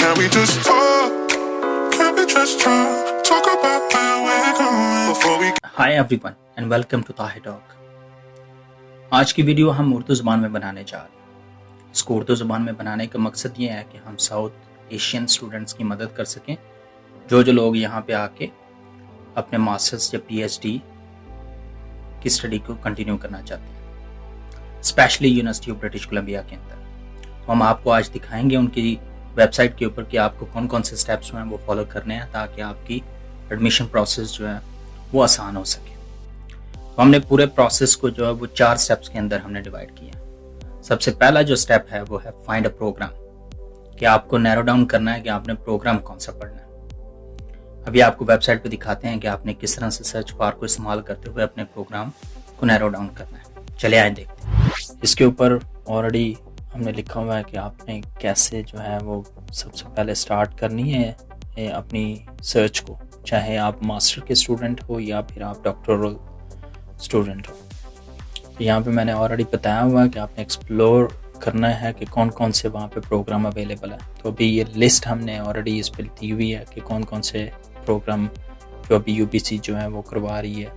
Can we just talk? Can we just talk about where we're going before we... hi everyone and welcome to Tahir talk. आज की video हम उर्दू ज़बान में बनाने जा रहे हैं। इसको उर्दू ज़बान में बनाने का मकसद ये है कि हम साउथ एशियन स्टूडेंट्स की मदद कर सकें, जो लोग यहाँ पे आके अपने मास्टर्स या पीएचडी की स्टडी को कंटिन्यू करना चाहते हैं, specially university of British Columbia के अंदर। तो हम आपको आज दिखाएंगे उनकी वेबसाइट के ऊपर कि आपको कौन कौन से स्टेप्स हैं वो फॉलो करने हैं, ताकि आपकी एडमिशन प्रोसेस जो है वो आसान हो सके। तो हमने पूरे प्रोसेस को जो है वो 4 स्टेप्स के अंदर हमने डिवाइड किया। सबसे पहला जो स्टेप है वो है फाइंड अ प्रोग्राम, कि आपको नैरो डाउन करना है कि आपने प्रोग्राम कौन सा पढ़ना है। अभी आपको वेबसाइट पे दिखाते हैं कि आपने किस तरह से सर्च बार को इस्तेमाल करते हुए अपने प्रोग्राम को नैरो डाउन करना है। चले आए देखते हैं। इसके ऊपर ऑलरेडी हमने लिखा हुआ है कि आपने कैसे जो है वो सबसे पहले स्टार्ट करनी है अपनी सर्च को, चाहे आप मास्टर के स्टूडेंट हो या फिर आप डॉक्टरल स्टूडेंट हो। तो यहाँ पे मैंने ऑलरेडी बताया हुआ है कि आपने एक्सप्लोर करना है कि कौन कौन से वहाँ पे प्रोग्राम अवेलेबल है। तो अभी ये लिस्ट हमने ऑलरेडी इस पर दी हुई है कि कौन कौन से प्रोग्राम जो अभी यूबीसी जो है वो करवा रही है,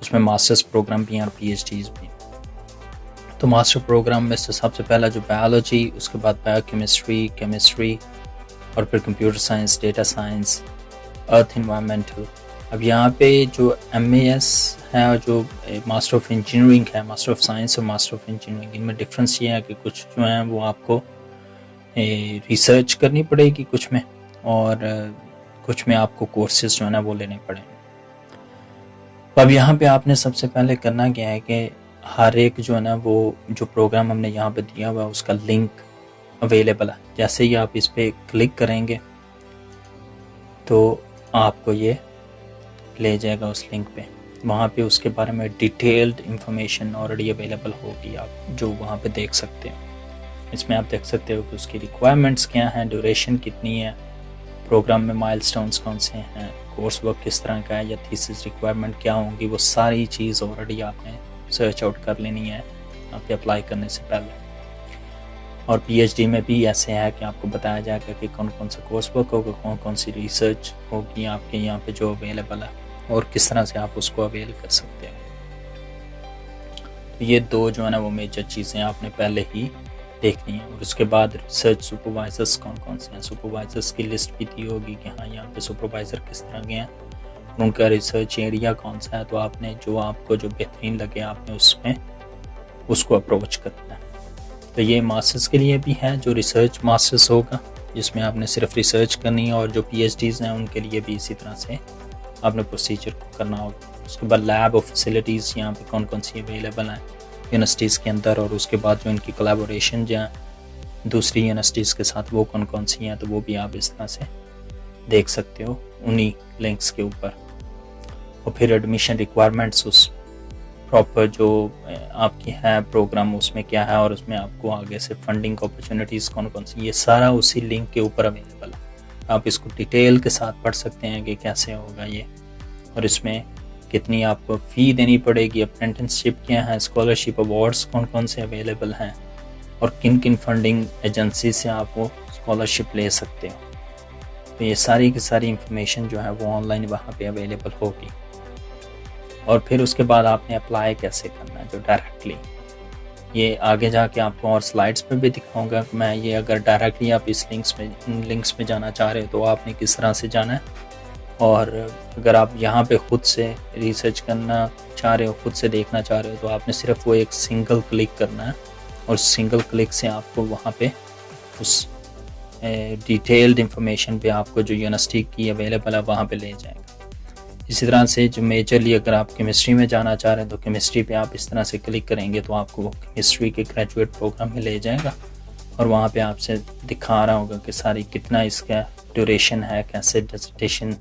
उसमें मास्टर्स प्रोग्राम भी हैं और पीएचडीज भी। तो मास्टर प्रोग्राम में से सबसे पहला जो बायोलॉजी, उसके बाद बायोकेमिस्ट्री, केमिस्ट्री और फिर कंप्यूटर साइंस, डेटा साइंस, अर्थ इन्वायरमेंटल। अब यहाँ पे जो MAS है और जो मास्टर ऑफ इंजीनियरिंग है, मास्टर ऑफ साइंस और मास्टर ऑफ इंजीनियरिंग, इनमें डिफरेंस ये है कि कुछ जो है वो आपको रिसर्च करनी पड़ेगी कुछ में, और कुछ में आपको कोर्सेज जो है ना वो लेने पड़ेंगे। अब यहाँ पे आपने सबसे पहले करना क्या है कि हर एक जो है ना वो जो प्रोग्राम हमने यहाँ पे दिया हुआ है उसका लिंक अवेलेबल है। जैसे ही आप इस पर क्लिक करेंगे तो आपको ये ले जाएगा उस लिंक पे। वहाँ पे उसके बारे में डिटेल्ड इंफॉर्मेशन ऑलरेडी अवेलेबल होगी, आप जो वहाँ पे देख सकते हो। इसमें आप देख सकते हो कि उसकी रिक्वायरमेंट्स क्या हैं, ड्यूरेशन कितनी है, प्रोग्राम में माइलस्टोन्स कौन से हैं, कोर्स वर्क किस तरह का है या थीसिस रिक्वायरमेंट क्या होंगी, वो सारी चीज़ ऑलरेडी आपने सर्च आउट कर लेनी है आपके अप्लाई करने से पहले। और पीएचडी में भी ऐसे है कि आपको बताया जाएगा कि कौन कौन सा कोर्स वर्क होगा, कौन कौन सी रिसर्च होगी आपके यहाँ पे जो अवेलेबल है और किस तरह से आप उसको अवेल कर सकते हैं। तो ये 2 जो है ना वो मेजर चीज़ें आपने पहले ही देखनी है। और उसके बाद रिसर्च सुपरवाइजर्स कौन कौन से हैं, सुपरवाइजर्स की लिस्ट भी दी होगी कि हाँ यहाँ पे सुपरवाइज़र किस तरह के हैं, उनका रिसर्च एरिया कौन सा है। तो आपने जो आपको जो बेहतरीन लगे आपने उसमें उसको अप्रोच करना है। तो ये मास्टर्स के लिए भी है, जो रिसर्च मास्टर्स होगा जिसमें आपने सिर्फ रिसर्च करनी है, और जो पीएचडीज़ हैं उनके लिए भी इसी तरह से आपने प्रोसीजर को करना होगा। उसके बाद लैब और फैसिलिटीज़ यहाँ पे कौन कौन सी अवेलेबल हैं यूनिवर्सिटीज़ के अंदर, और उसके बाद जो इनकी कोलैबोरेशन जो है दूसरी यूनिवर्सिटीज़ के साथ वो कौन कौन सी हैं, तो वो भी आप इस तरह से देख सकते हो उन्हीं लिंक्स के ऊपर। और फिर एडमिशन रिक्वायरमेंट्स उस प्रॉपर जो आपकी है प्रोग्राम उसमें क्या है, और उसमें आपको आगे से फंडिंग अपॉर्चुनिटीज़ कौन कौन सी, ये सारा उसी लिंक के ऊपर अवेलेबल है। आप इसको डिटेल के साथ पढ़ सकते हैं कि कैसे होगा ये, और इसमें कितनी आपको फ़ी देनी पड़ेगी, अप्रेंटिसशिप क्या है, स्कॉलरशिप अवार्ड्स कौन कौन से अवेलेबल हैं, और किन किन फंडिंग एजेंसी से आप वो स्कॉलरशिप ले सकते हो। तो ये सारी की सारी इंफॉर्मेशन जो है वो ऑनलाइन वहाँ पे अवेलेबल होगी। और फिर उसके बाद आपने अप्लाई कैसे करना है, जो डायरेक्टली ये आगे जाके आपको और स्लाइड्स पे भी दिखाऊंगा कि मैं ये अगर डायरेक्टली आप इस लिंक्स में जाना चाह रहे हो तो आपने किस तरह से जाना है। और अगर आप यहाँ पे खुद से रिसर्च करना चाह रहे हो, खुद से देखना चाह रहे हो, तो आपने सिर्फ वो एक सिंगल क्लिक करना है, और सिंगल क्लिक से आपको वहाँ पे उस डिटेल्ड इंफॉर्मेशन पे आपको जो यूनिवर्सिटी की अवेलेबल है वहाँ पे ले जाएगा। इसी तरह से जो मेजरली अगर आप केमिस्ट्री में जाना चाह रहे हैं तो केमिस्ट्री पे आप इस तरह से क्लिक करेंगे तो आपको वो केमिस्ट्री के ग्रेजुएट प्रोग्राम में ले जाएगा, और वहाँ पे आपसे दिखा रहा होगा कि सारी कितना इसका ड्यूरेशन है, कैसे डिसर्टेशन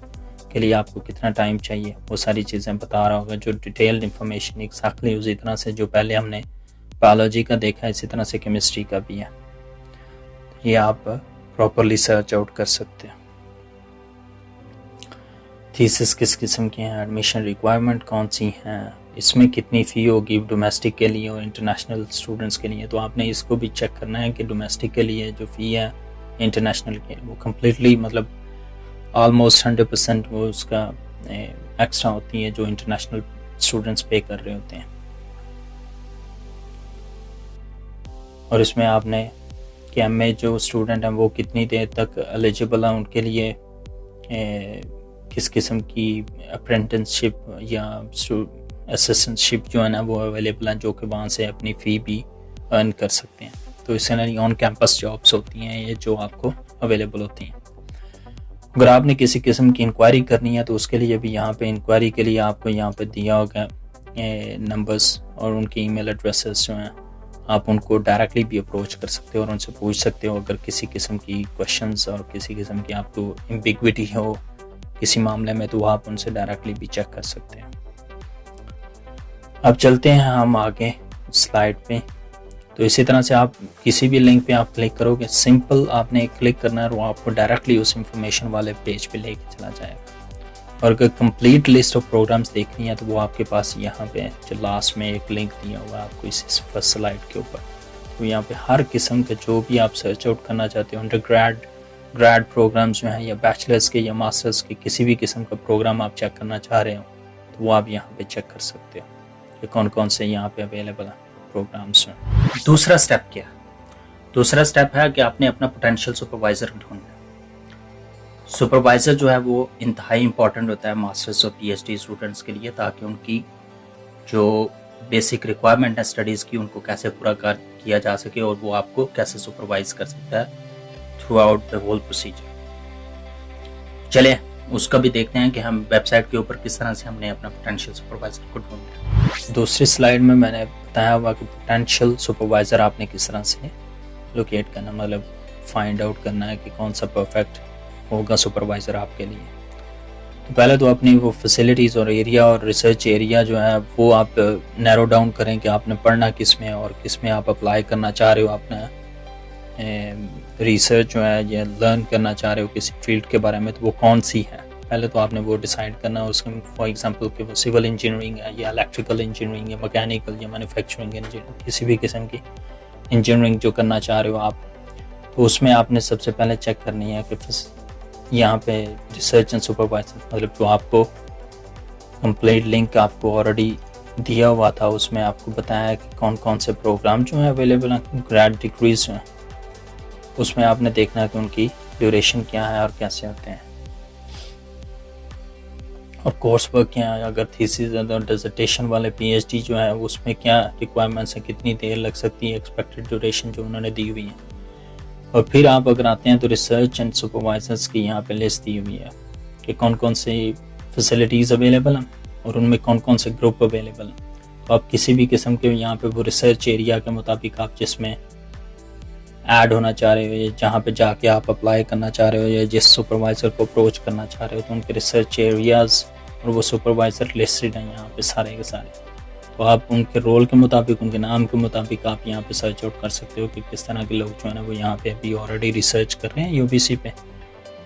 के लिए आपको कितना टाइम चाहिए, वो सारी चीज़ें बता रहा होगा। जो डिटेल्ड इंफॉर्मेशन एक्जैक्टली उसी तरह से जो पहले हमने बायोलॉजी का देखा इसी तरह से केमिस्ट्री का भी है। ये आप प्रॉपरली सर्च आउट कर सकते हैं। थीसिस किस किस्म की हैं, एडमिशन रिक्वायरमेंट कौन सी हैं, इसमें कितनी फ़ी होगी डोमेस्टिक के लिए और इंटरनेशनल स्टूडेंट्स के लिए। तो आपने इसको भी चेक करना है कि डोमेस्टिक के लिए जो फ़ी है इंटरनेशनल के, वो कम्प्लीटली मतलब ऑलमोस्ट 100% वो उसका एक्स्ट्रा होती है जो इंटरनेशनल स्टूडेंट्स पे कर रहे होते हैं। और इसमें आपने कि एमए जो स्टूडेंट हैं वो कितनी देर तक एलिजिबल हैं, उनके लिए किस किस्म की अप्रेंटिसशिप या असिस्टेंटशिप जो है ना वो अवेलेबल हैं, जो कि वहाँ से अपनी फ़ी भी अर्न कर सकते हैं। तो इससे ऑन कैंपस जॉब्स होती हैं ये जो आपको अवेलेबल होती हैं। अगर आपने किसी किस्म की इंक्वायरी करनी है तो उसके लिए भी यहाँ पे इंक्वायरी के लिए आपको यहाँ पे दिया होगा नंबर्स और उनके ईमेल एड्रेसेस जो हैं, आप उनको डायरेक्टली भी अप्रोच कर सकते हो और उनसे पूछ सकते हो अगर किसी किस्म की क्वेश्चंस और किसी किस्म की आपको एम्बिग्विटी हो किसी मामले में, तो आप उनसे डायरेक्टली भी चेक कर सकते हैं। अब चलते हैं हम आगे स्लाइड पे। तो इसी तरह से आप किसी भी लिंक पे आप क्लिक करोगे, सिंपल आपने क्लिक करना है और वो आपको डायरेक्टली उस इंफॉर्मेशन वाले पेज पे लेके चला जाएगा। और अगर कंप्लीट लिस्ट ऑफ प्रोग्राम्स देखनी है तो वो आपके पास यहाँ पे जो लास्ट में एक लिंक दिया हुआ है आपको इस फर्स्ट स्लाइड के ऊपर, तो यहाँ पे हर किस्म के जो भी आप सर्च आउट करना चाहते हो, अंडर ग्रेड प्रोग्राम्स जो हैं या बैचलर्स के या मास्टर्स के किसी भी किस्म का प्रोग्राम आप चेक करना चाह रहे हो तो वो आप यहाँ पे चेक कर सकते हो कि कौन कौन से यहाँ पे अवेलेबल हैं प्रोग्राम्स में। दूसरा स्टेप क्या है? दूसरा स्टेप है कि आपने अपना पोटेंशियल सुपरवाइजर ढूंढना है। सुपरवाइजर जो है वो इंतहाई इंपॉर्टेंट होता है मास्टर्स और पीएचडी स्टूडेंट्स के लिए, ताकि उनकी जो बेसिक रिक्वायरमेंट है स्टडीज़ की उनको कैसे पूरा किया जा सके और वो आपको कैसे सुपरवाइज कर सकता है throughout the whole procedure. चलिए उसका भी देखते हैं कि हम वेबसाइट के ऊपर किस तरह से हमने अपना पोटेंशियल सुपरवाइजर को ढूंढना। दूसरी स्लाइड में मैंने बताया हुआ कि पोटेंशियल सुपरवाइजर आपने किस तरह से लोकेट करना, मतलब फाइंड आउट करना है कि कौन सा परफेक्ट होगा सुपरवाइजर आपके लिए। तो पहले तो अपनी वो फैसिलिटीज़ और एरिया और रिसर्च एरिया जो है वो आप नैरो डाउन करें कि आपने पढ़ना किस में और किस में आप अप्लाई करना चाह रहे हो, आपने रिसर्च जो है या लर्न करना चाह रहे हो किसी फील्ड के बारे में, तो वो कौन सी है पहले तो आपने वो डिसाइड करना है। उसमें फॉर एग्जांपल कि वो सिविल इंजीनियरिंग है या इलेक्ट्रिकल इंजीनियरिंग या मैकेनिकल या मैन्युफैक्चरिंग इंजीनियरिंग, किसी भी किस्म की इंजीनियरिंग जो करना चाह रहे हो आप, तो उसमें आपने सबसे पहले चेक करनी है कि यहाँ पे रिसर्च एंड सुपरवाइजर, मतलब जो आपको कंप्लीट लिंक आपको ऑलरेडी दिया हुआ था उसमें आपको बताया कि कौन कौन से प्रोग्राम जो हैं अवेलेबल हैं, ग्रेड डिग्रीज जो हैं, उसमें आपने देखना है कि उनकी ड्यूरेशन क्या है और कैसे होते हैं और कोर्स वर्क क्या है। अगर थीसिस और डिसर्टेशन वाले पीएचडी जो है उसमें क्या रिक्वायरमेंट्स हैं, कितनी देर लग सकती है, एक्सपेक्टेड ड्यूरेशन जो उन्होंने दी हुई है। और फिर आप अगर आते हैं तो रिसर्च एंड सुपरवाइजर्स की यहाँ पे लिस्ट दी हुई है कि कौन कौन सी फैसिलिटीज़ अवेलेबल हैं और उनमें कौन कौन से ग्रुप अवेलेबल हैं। तो आप किसी भी किस्म के यहाँ पे वो रिसर्च एरिया के मुताबिक आप जिसमें ऐड होना चाह रहे हो या जहाँ पे जाके आप अप्लाई करना चाह रहे हो या जिस सुपरवाइज़र को अप्रोच करना चाह रहे हो, तो उनके रिसर्च एरियाज़ और वो सुपरवाइज़र लिस्टेड हैं यहाँ पे सारे के सारे। तो आप उनके रोल के मुताबिक, उनके नाम के मुताबिक आप यहाँ पे सर्च आउट कर सकते हो कि किस तरह के लोग जो है ना वो यहाँ पे अभी ऑलरेडी रिसर्च कर रहे हैं यूबीसी पे,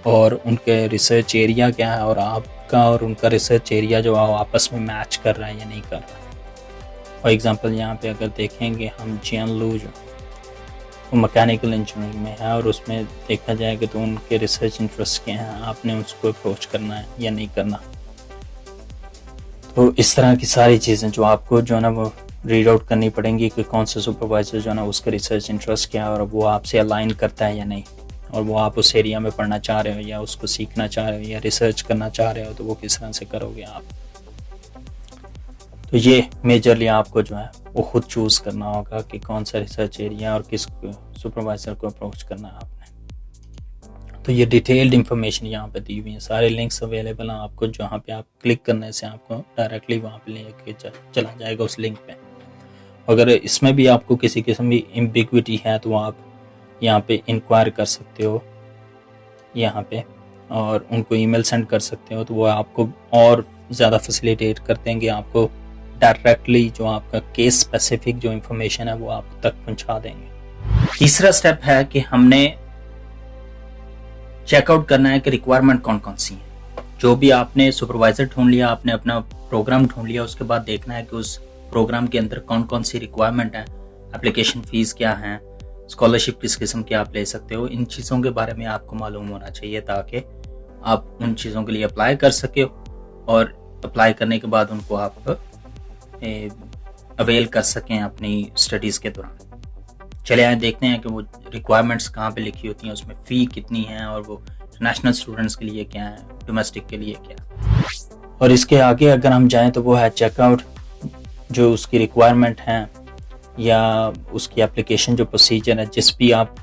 और उनके रिसर्च एरिया क्या है और आपका और उनका रिसर्च एरिया जो है आपस में मैच कर रहा है या नहीं कर रहा। फॉर एग्ज़ाम्पल यहाँ पे अगर देखेंगे हम JNLU जो वो मैकेनिकल इंजीनियरिंग में है और उसमें देखा जाएगा तो उनके रिसर्च इंटरेस्ट क्या हैं, आपने उसको अप्रोच करना है या नहीं करना। तो इस तरह की सारी चीज़ें जो आपको जो है ना वो रीड आउट करनी पड़ेंगी कि कौन सा सुपरवाइजर जो है ना उसका रिसर्च इंटरेस्ट क्या है और वो आपसे अलाइन करता है या नहीं, और वो आप उस एरिया में पढ़ना चाह रहे हो या उसको सीखना चाह रहे हो या रिसर्च करना चाह रहे हो, तो वो किस तरह से करोगे आप। तो ये मेजरली आपको जो है वो खुद चूज़ करना होगा कि कौन सा रिसर्च एरिया और किस सुपरवाइज़र को अप्रोच करना है आपने। तो ये डिटेल्ड इंफॉर्मेशन यहाँ पे दी हुई है, सारे लिंक्स अवेलेबल हैं आपको, जहाँ पे आप क्लिक करने से आपको डायरेक्टली वहाँ पे लेके चला जाएगा उस लिंक पे। अगर इसमें भी आपको किसी किस्म की एम्बिग्विटी है तो आप यहाँ पे इंक्वायर कर सकते हो यहाँ पे और उनको ईमेल सेंड कर सकते हो, तो वो आपको और ज़्यादा फैसिलिटेट कर देंगे, आपको डायरेक्टली जो आपका केस स्पेसिफिक जो इंफॉर्मेशन है वो आप तक पहुंचा देंगे। तीसरा स्टेप है कि हमने चेकआउट करना है कि रिक्वायरमेंट कौन कौन सी है। जो भी आपने सुपरवाइजर ढूंढ लिया, आपने अपना प्रोग्राम ढूंढ लिया, उसके बाद देखना है कि उस प्रोग्राम के अंदर कौन कौन सी रिक्वायरमेंट है, एप्लीकेशन फीस क्या है, स्कॉलरशिप किस किस्म की आप ले सकते हो, इन चीज़ों के बारे में आपको मालूम होना चाहिए ताकि आप उन चीज़ों के लिए अप्लाई कर सके और अप्लाई करने के बाद उनको आप अवेल कर सकें अपनी स्टडीज़ के दौरान। चले आए देखते हैं कि वो रिक्वायरमेंट्स कहाँ पे लिखी होती हैं, उसमें फ़ी कितनी है और वो इंटरनेशनल स्टूडेंट्स के लिए क्या है, डोमेस्टिक के लिए क्या है। और इसके आगे अगर हम जाएं तो वो है चेकआउट, जो उसकी रिक्वायरमेंट हैं या उसकी एप्लीकेशन जो प्रोसीजर है, जिस भी आप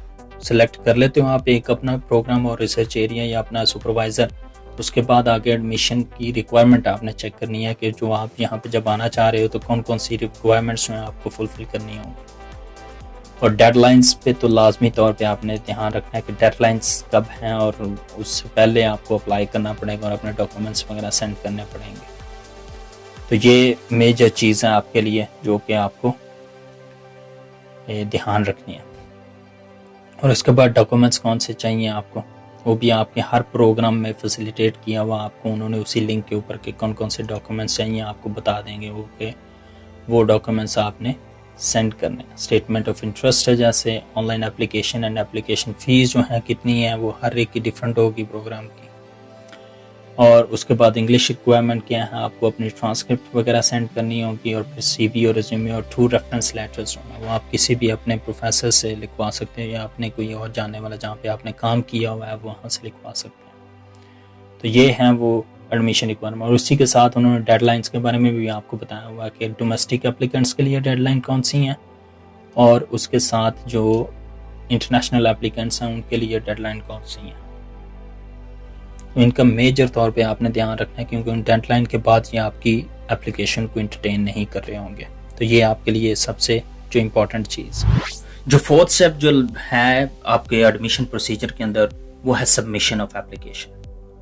सेलेक्ट कर लेते हो आप एक अपना प्रोग्राम और रिसर्च एरिया या अपना सुपरवाइज़र, उसके बाद आगे एडमिशन की रिक्वायरमेंट आपने चेक करनी है कि जो आप यहाँ पे जब आना चाह रहे हो तो कौन कौन सी रिक्वायरमेंट्स हैं आपको फुलफिल करनी होंगी। और डेडलाइंस पे तो लाजमी तौर पे आपने ध्यान रखना है कि डेडलाइंस कब हैं और उससे पहले आपको अप्लाई करना पड़ेगा और अपने डॉक्यूमेंट्स वगैरह सेंड करने पड़ेंगे। तो ये मेजर चीज़ है आपके लिए जो कि आपको ध्यान रखनी है। और उसके बाद डॉक्यूमेंट्स कौन से चाहिए आपको, वो भी आपके हर प्रोग्राम में फैसिलिटेट किया हुआ आपको उन्होंने उसी लिंक के ऊपर के कौन कौन से डॉक्यूमेंट्स चाहिए आपको बता देंगे वो कि वो डॉक्यूमेंट्स आपने सेंड करने। स्टेटमेंट ऑफ इंटरेस्ट है, जैसे online application and application fees जो है कितनी है वो हर एक की डिफरेंट होगी प्रोग्राम की। और उसके बाद इंग्लिश रिक्वायरमेंट क्या है, आपको अपनी ट्रांसक्रिप्ट वगैरह सेंड करनी होगी और फिर CV और रिज्यूमे और 2 रेफरेंस लेटर्स होना, वो आप किसी भी अपने प्रोफेसर से लिखवा सकते हैं या अपने कोई और जानने वाला जहाँ पे आपने काम किया हुआ है वहाँ से लिखवा सकते हैं। तो ये हैं वो एडमिशन रिक्वायरमेंट। और उसी के साथ उन्होंने डेडलाइंस के बारे में भी आपको बताया हुआ है कि डोमेस्टिक एप्लीकेंट्स के लिए डेडलाइन कौन सी हैं और उसके साथ जो इंटरनेशनल एप्लीकेंट्स हैं उनके लिए डेडलाइन कौन सी हैं। तो इनका मेजर तौर पे आपने ध्यान रखना है क्योंकि उन डेडलाइन के बाद ये आपकी एप्लीकेशन को इंटरटेन नहीं कर रहे होंगे। तो ये आपके लिए सबसे जो इम्पोर्टेंट चीज़। जो फोर्थ स्टेप जो है आपके एडमिशन प्रोसीजर के अंदर वो है सबमिशन ऑफ एप्लीकेशन।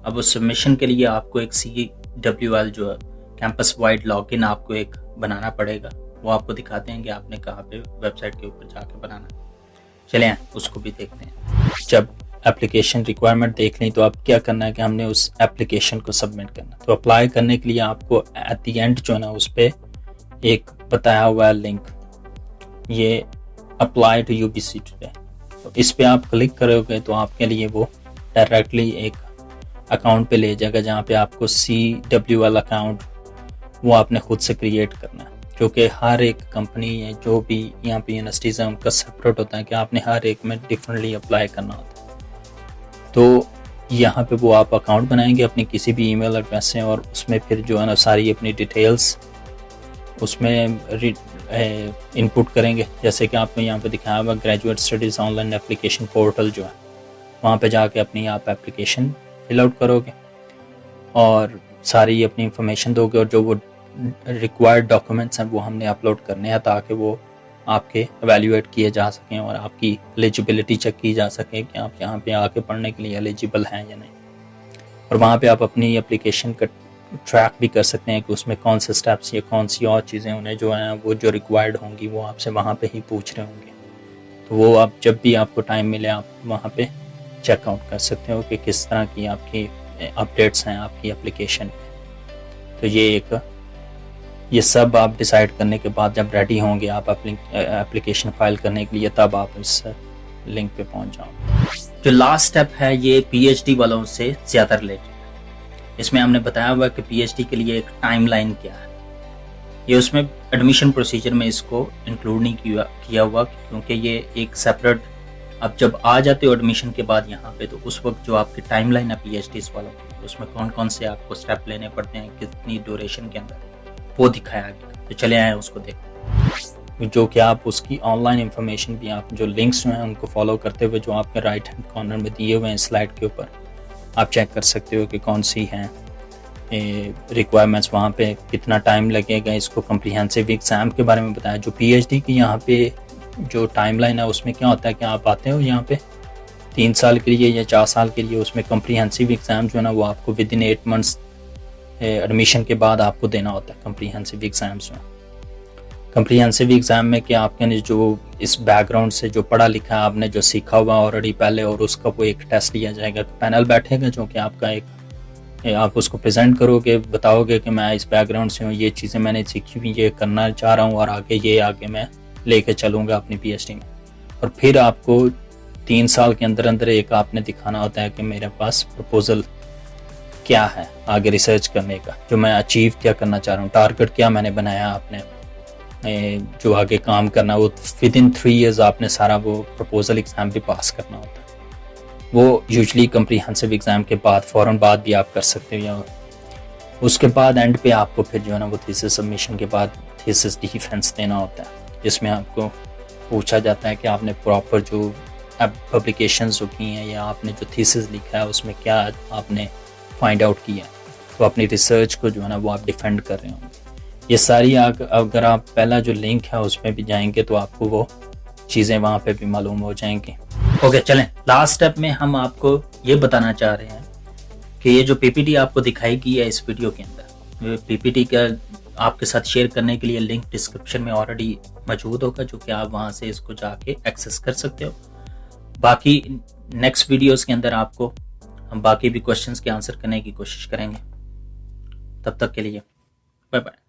अब उस सबमिशन के लिए आपको एक CWL जो है कैंपस वाइड लॉगिन आपको एक बनाना पड़ेगा, वो आपको दिखाते हैं कि आपने कहाँ पे वेबसाइट के ऊपर जाके बनाना है। चलें उसको भी देखते हैं। जब एप्लीकेशन रिक्वायरमेंट देख लें तो अब क्या करना है कि हमने उस एप्लीकेशन को सबमिट करना। तो अप्लाई करने के लिए आपको एट द एंड जो है ना उस पर एक बताया हुआ है लिंक, ये अप्लाई टू UBC टुडे। तो इस पर आप क्लिक करोगे तो आपके लिए वो डायरेक्टली एक अकाउंट पे ले जाएगा जहाँ पे आपको CWL अकाउंट वो आपने खुद से क्रिएट करना है, जो कि हर एक कंपनी है जो भी यहाँ पे यूनिवर्सिटीज़ हैं उनका सेपरेट होता है कि आपने हर एक में डिफरेंटली अप्लाई करना होता है। तो यहाँ पे वो आप अकाउंट बनाएंगे अपनी किसी भी ईमेल एड्रेस से और उसमें फिर जो है ना सारी अपनी डिटेल्स उसमें इनपुट करेंगे। जैसे कि आपको यहाँ पे दिखाया हुआ graduate studies online application portal जो है, वहाँ पे जाके अपनी आप एप्लीकेशन फिल आउट करोगे और सारी अपनी इंफॉर्मेशन दोगे और जो वो रिक्वायर्ड डॉक्यूमेंट्स हैं वो हमने अपलोड करने हैं ताकि वो आपके एवेल्यूएट किए जा सकें और आपकी एलिजिबिलिटी चेक की जा सके कि आप यहाँ पे आके पढ़ने के लिए एलिजिबल हैं या नहीं। और वहाँ पे आप अपनी एप्लीकेशन का ट्रैक भी कर सकते हैं कि उसमें कौन से स्टेप्स या कौन सी और चीज़ें उन्हें जो हैं वो जो रिक्वायर्ड होंगी वो आपसे वहाँ पे ही पूछ रहे होंगे। तो वो आप जब भी आपको टाइम मिले आप वहाँ पे चेकआउट कर सकते हो कि किस तरह की आपकी अपडेट्स हैं आपकी एप्लीकेशन पे। तो ये सब आप डिसाइड करने के बाद जब रेडी होंगे आप एप्लीकेशन फाइल करने के लिए, तब आप इस लिंक पे पहुंच जाओगे। जो लास्ट स्टेप है ये PhD वालों से ज़्यादा रिलेटेड है। इसमें हमने बताया हुआ कि PhD के लिए एक टाइमलाइन क्या है, ये उसमें एडमिशन प्रोसीजर में इसको इंक्लूड नहीं किया हुआ क्योंकि ये एक सेपरेट, अब जब आ जाते हो एडमिशन के बाद यहाँ पे तो उस वक्त जो आपकी टाइमलाइन है PhDs वालों की उसमें कौन कौन से आपको स्टेप लेने पड़ते हैं कितनी ड्यूरेशन के अंदर वो दिखाया गया। तो चले आए उसको देखो, जो कि आप उसकी ऑनलाइन इंफॉर्मेशन भी आप जो लिंक्स हैं उनको फॉलो करते हुए जो आपके राइट हैंड कॉर्नर में दिए हुए हैं स्लाइड के ऊपर आप चेक कर सकते हो कि कौन सी हैं रिक्वायरमेंट्स, वहाँ पे कितना टाइम लगेगा। इसको कम्प्रीहेंसिव एग्ज़ाम के बारे में बताया। जो PhD की यहाँ पे जो टाइमलाइन है उसमें क्या होता है कि आप आते हो यहाँ पे 3 साल के लिए या 4 साल के लिए, उसमें कम्प्रीहेंसिव एग्ज़ाम जो है ना वो आपको विदिन 8 मंथ्स एडमिशन के बाद आपको देना होता है कम्प्रीहेंसिव एग्ज़ाम्स में। कम्प्रीहेंसिव एग्ज़ाम में कि आपने जो इस बैकग्राउंड से जो पढ़ा लिखा आपने जो सीखा हुआ ऑलरेडी पहले और उसका वो एक टेस्ट लिया जाएगा। पैनल बैठेगा जो कि आपका एक आप उसको प्रेजेंट करोगे, बताओगे कि मैं इस बैकग्राउंड से हूँ, ये चीज़ें मैंने सीखी हुई, ये करना चाह रहा हूँ और आगे मैं लेके चलूँगा अपनी PhD में। और फिर आपको 3 साल के अंदर अंदर एक आपने दिखाना होता है कि मेरे पास प्रपोजल क्या है आगे रिसर्च करने का, जो मैं अचीव क्या करना चाह रहा हूँ, टारगेट क्या मैंने बनाया आपने जो आगे काम करना, वो विद इन 3 years आपने सारा वो प्रपोजल एग्ज़ाम भी पास करना होता है। वो यूजली कम्प्रीहेंसिव एग्ज़ाम के बाद फ़ौरन बाद भी आप कर सकते हो, या उसके बाद एंड पे आपको फिर जो है ना वो थीसिस सबमिशन के बाद थीसिस डिफेंस देना होता है, जिसमें आपको पूछा जाता है कि आपने प्रॉपर जो पब्लिकेशंस जो की हैं या आपने जो थीसिस लिखा है उसमें क्या आपने फाइंड आउट किया, तो अपनी रिसर्च को जो है ना वो आप डिफेंड कर रहे होंगे। ये सारी अगर आप पहला जो लिंक है उसमें भी जाएंगे तो आपको वो चीज़ें वहाँ पे भी मालूम हो जाएंगी। ओके, चलें लास्ट स्टेप में हम आपको ये बताना चाह रहे हैं कि ये जो पीपीटी आपको दिखाई गई है इस वीडियो के अंदर, पीपीटी का आपके साथ शेयर करने के लिए लिंक डिस्क्रिप्शन में ऑलरेडी मौजूद होगा, जो कि आप वहाँ से इसको जाके एक्सेस कर सकते हो। बाकी नेक्स्ट वीडियोस के अंदर आपको हम बाकी भी क्वेश्चंस के आंसर करने की कोशिश करेंगे। तब तक के लिए बाय बाय।